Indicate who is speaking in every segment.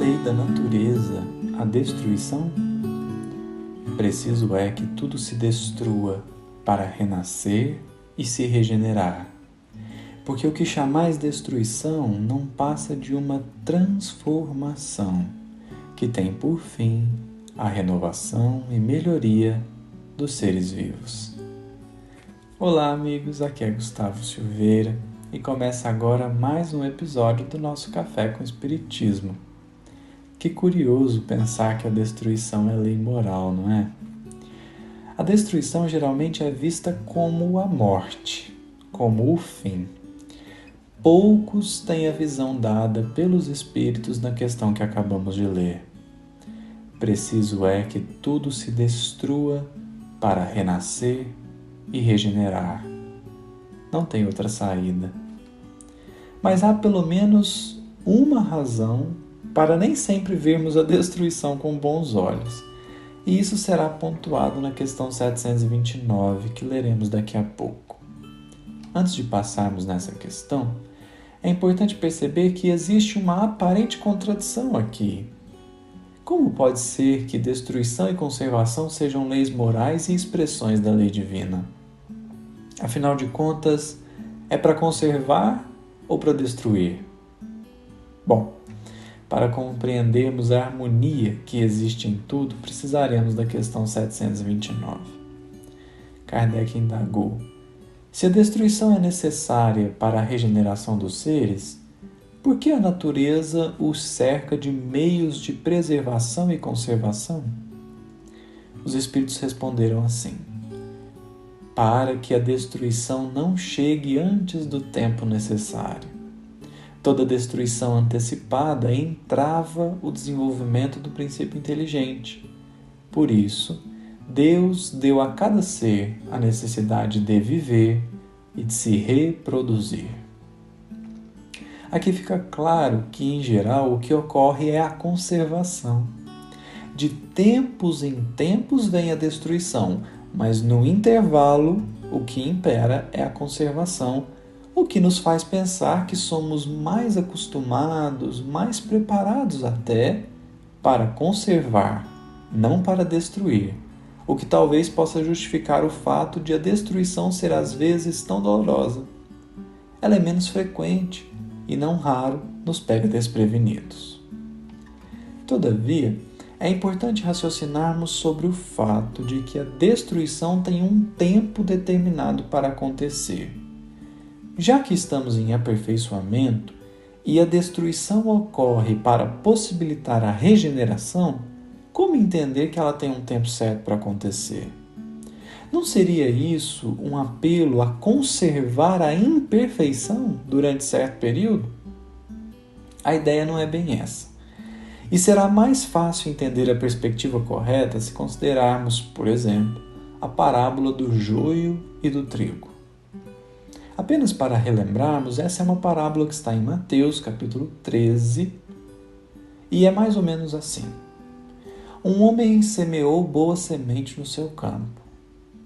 Speaker 1: lei da natureza a destruição? Preciso é que tudo se destrua para renascer e se regenerar. Porque o que chamais destruição não passa de uma transformação que tem por fim a renovação e melhoria dos seres vivos. Olá, amigos, aqui é Gustavo Silveira e começa agora mais um episódio do nosso Café com Espiritismo. Que curioso pensar que a destruição é lei moral, não é? A destruição geralmente é vista como a morte, como o fim. Poucos têm a visão dada pelos Espíritos na questão que acabamos de ler. Preciso é que tudo se destrua para renascer e regenerar. Não tem outra saída. Mas há pelo menos uma razão para nem sempre vermos a destruição com bons olhos. E isso será pontuado na questão 729, que leremos daqui a pouco. Antes de passarmos nessa questão, é importante perceber que existe uma aparente contradição aqui. Como pode ser que destruição e conservação sejam leis morais e expressões da lei divina? Afinal de contas, é para conservar ou para destruir? Bom, para compreendermos a harmonia que existe em tudo, precisaremos da questão 729. Kardec indagou: se a destruição é necessária para a regeneração dos seres, por que a natureza os cerca de meios de preservação e conservação? Os espíritos responderam assim: para que a destruição não chegue antes do tempo necessário. Toda destruição antecipada entrava o desenvolvimento do princípio inteligente. Por isso, Deus deu a cada ser a necessidade de viver e de se reproduzir. Aqui fica claro que, em geral, o que ocorre é a conservação. De tempos em tempos vem a destruição, mas no intervalo o que impera é a conservação, o que nos faz pensar que somos mais acostumados, mais preparados até para conservar, não para destruir, o que talvez possa justificar o fato de a destruição ser às vezes tão dolorosa. Ela é menos frequente e não raro nos pega desprevenidos. Todavia, é importante raciocinarmos sobre o fato de que a destruição tem um tempo determinado para acontecer. Já que estamos em aperfeiçoamento e a destruição ocorre para possibilitar a regeneração, como entender que ela tem um tempo certo para acontecer? Não seria isso um apelo a conservar a imperfeição durante certo período? A ideia não é bem essa. E será mais fácil entender a perspectiva correta se considerarmos, por exemplo, a parábola do joio e do trigo. Apenas para relembrarmos, essa é uma parábola que está em Mateus, capítulo 13, e é mais ou menos assim. Um homem semeou boa semente no seu campo.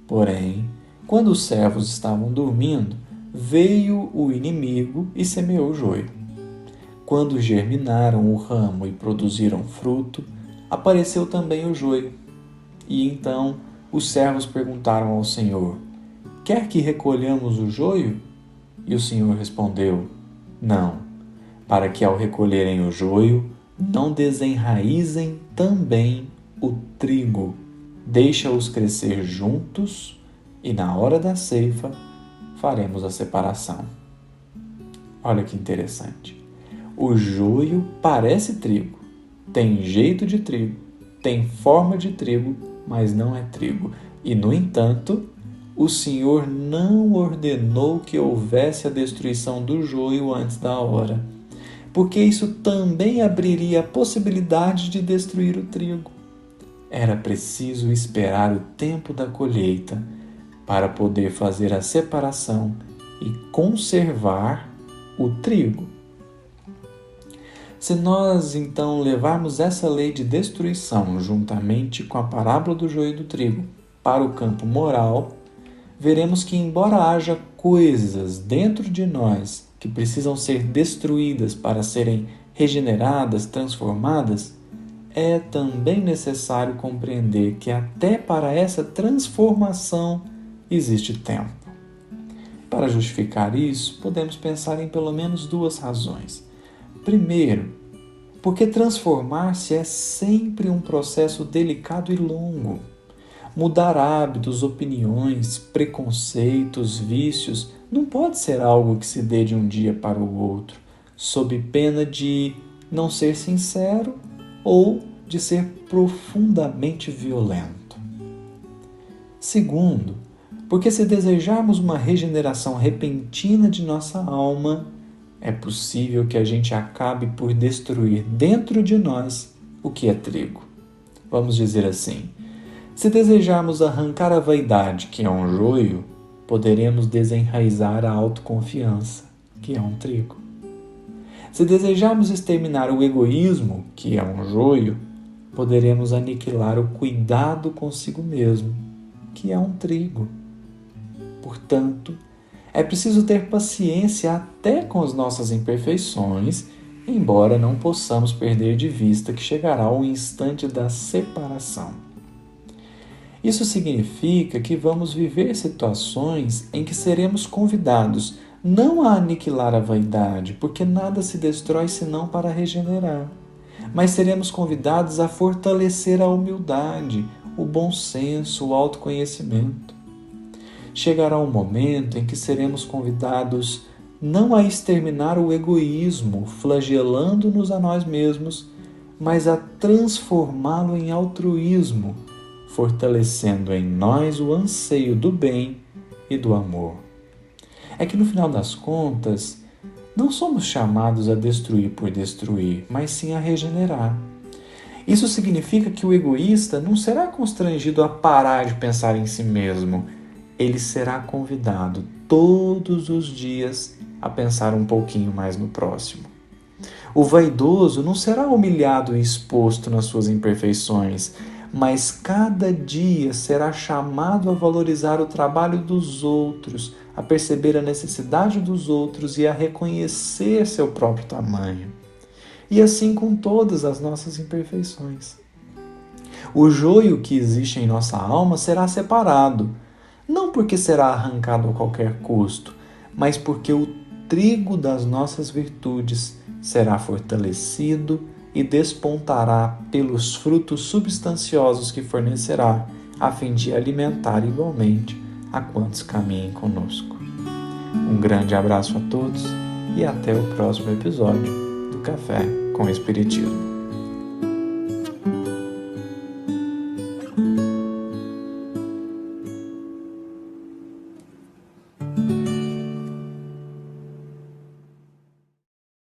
Speaker 1: Porém, quando os servos estavam dormindo, veio o inimigo e semeou o joio. Quando germinaram o ramo e produziram fruto, apareceu também o joio. E então os servos perguntaram ao Senhor: quer que recolhamos o joio? E o Senhor respondeu: não, para que ao recolherem o joio, não desenraizem também o trigo. Deixa-os crescer juntos e na hora da ceifa faremos a separação. Olha que interessante. O joio parece trigo, tem jeito de trigo, tem forma de trigo, mas não é trigo. E, no entanto, o Senhor não ordenou que houvesse a destruição do joio antes da hora, porque isso também abriria a possibilidade de destruir o trigo. Era preciso esperar o tempo da colheita para poder fazer a separação e conservar o trigo. Se nós, então, levarmos essa lei de destruição juntamente com a parábola do joio e do trigo para o campo moral, veremos que, embora haja coisas dentro de nós que precisam ser destruídas para serem regeneradas, transformadas, é também necessário compreender que até para essa transformação existe tempo. Para justificar isso, podemos pensar em pelo menos duas razões. Primeiro, porque transformar-se é sempre um processo delicado e longo. Mudar hábitos, opiniões, preconceitos, vícios não pode ser algo que se dê de um dia para o outro, sob pena de não ser sincero ou de ser profundamente violento. Segundo, porque se desejarmos uma regeneração repentina de nossa alma, é possível que a gente acabe por destruir dentro de nós o que é trigo. Vamos dizer assim, se desejarmos arrancar a vaidade, que é um joio, poderemos desenraizar a autoconfiança, que é um trigo. Se desejarmos exterminar o egoísmo, que é um joio, poderemos aniquilar o cuidado consigo mesmo, que é um trigo. Portanto, é preciso ter paciência até com as nossas imperfeições, embora não possamos perder de vista que chegará o instante da separação. Isso significa que vamos viver situações em que seremos convidados não a aniquilar a vaidade, porque nada se destrói senão para regenerar, mas seremos convidados a fortalecer a humildade, o bom senso, o autoconhecimento. Chegará um momento em que seremos convidados não a exterminar o egoísmo, flagelando-nos a nós mesmos, mas a transformá-lo em altruísmo, fortalecendo em nós o anseio do bem e do amor. É que no final das contas, não somos chamados a destruir por destruir, mas sim a regenerar. Isso significa que o egoísta não será constrangido a parar de pensar em si mesmo. Ele será convidado todos os dias a pensar um pouquinho mais no próximo. O vaidoso não será humilhado e exposto nas suas imperfeições, mas cada dia será chamado a valorizar o trabalho dos outros, a perceber a necessidade dos outros e a reconhecer seu próprio tamanho. E assim com todas as nossas imperfeições. O joio que existe em nossa alma será separado, não porque será arrancado a qualquer custo, mas porque o trigo das nossas virtudes será fortalecido e despontará pelos frutos substanciosos que fornecerá, a fim de alimentar igualmente a quantos caminhem conosco. Um grande abraço a todos e até o próximo episódio do Café com Espiritismo.